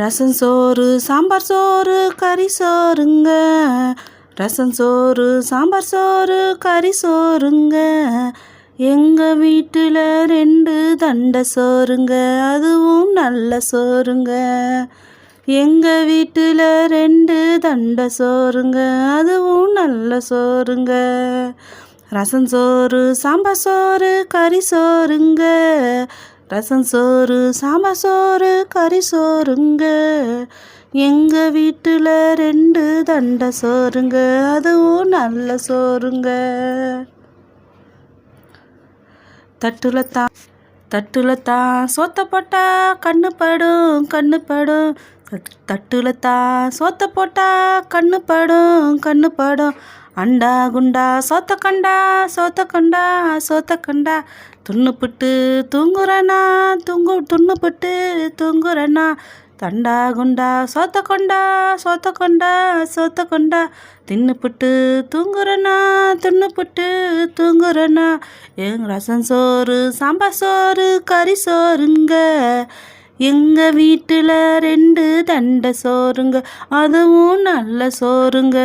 ரசம் சோறு சாம்பார் சோறு கறி சோறுங்க. ரசம் சோறு சாம்பார் சோறு கறி சோறுங்க. எங்கள் வீட்டில் 2 தண்டை சோறுங்க, அதுவும் நல்ல சோறுங்க. எங்கள் வீட்டில் 2 தண்டை சோறுங்க, அதுவும் நல்ல சோறுங்க. ரசம் சோறு சாம்பார் சோறு கறி சோறுங்க. ரசம் சோறு சாம்பார் சோறு கறி சோறுங்க. எங்கள் வீட்டில் 2 தண்டை சோறுங்க, அதுவும் நல்ல சோறுங்க. தட்டுல தான் சோத்த போட்டா கண்ணு படும் கண்ணு படும். தட்டுல தான் சோத்த போட்டா கண்ணு படும். அண்டா குண்டா சோத்த கண்டா துண்ணுப்புட்டு தூங்குறனா துண்ணுப்புட்டு தூங்குறனா. தண்டா குண்டா சோத்த கொண்டா தின்னுப்புட்டு துண்ணுப்புட்டு தூங்குறனா. ரசம் சோறு சாம்பார் சோறு கறி சோறுங்க. எங்கள் வீட்டில் 2 தண்டை சோறுங்க, அதுவும் நல்ல சோறுங்க.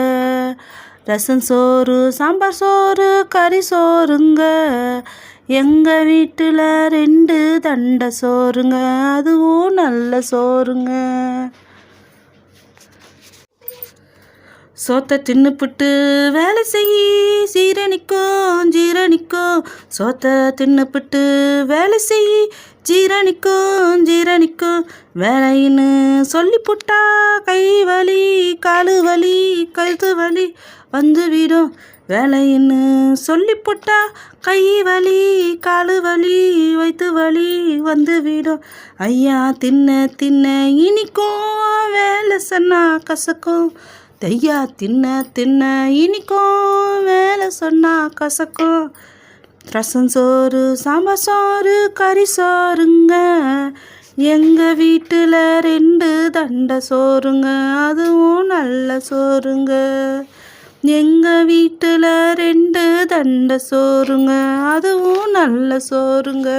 ரசம் சோறு சாம்பார் சோறு கறி சோறுங்க. எங்கள் வீட்டில் 2 தண்டை சோறுங்க, அதுவும் நல்ல சோறுங்க. சோத்தை தின்னுப்புட்டு வேலை செய்யி ஜீரணிக்கும். சோத்தை தின்னுப்புட்டு வேலை செய்யி ஜீரணிக்கும். வேலைன்னு சொல்லிப்புட்டா கை வலி காலு வலி கழுத்து வலி வந்துவிடும். வேலைன்னு சொல்லிப்புட்டா கை வலி காலு வலி வயிற்று வலி வந்துவிடும். ஐயா தின்ன இனிக்கும், வேலை சொன்னா கசக்கும். தையா தின்ன இனிக்கும், வேலை சொன்னா கசக்கும். ரசம் சோறு சாம்பார் சோறு கறி சோறுங்க. எங்கள் வீட்டில் 2 தண்டை சோறுங்க, அதுவும் நல்ல சோறுங்க. எங்கள் வீட்டில் 2 தண்டை சோறுங்க, அதுவும் நல்ல சோறுங்க.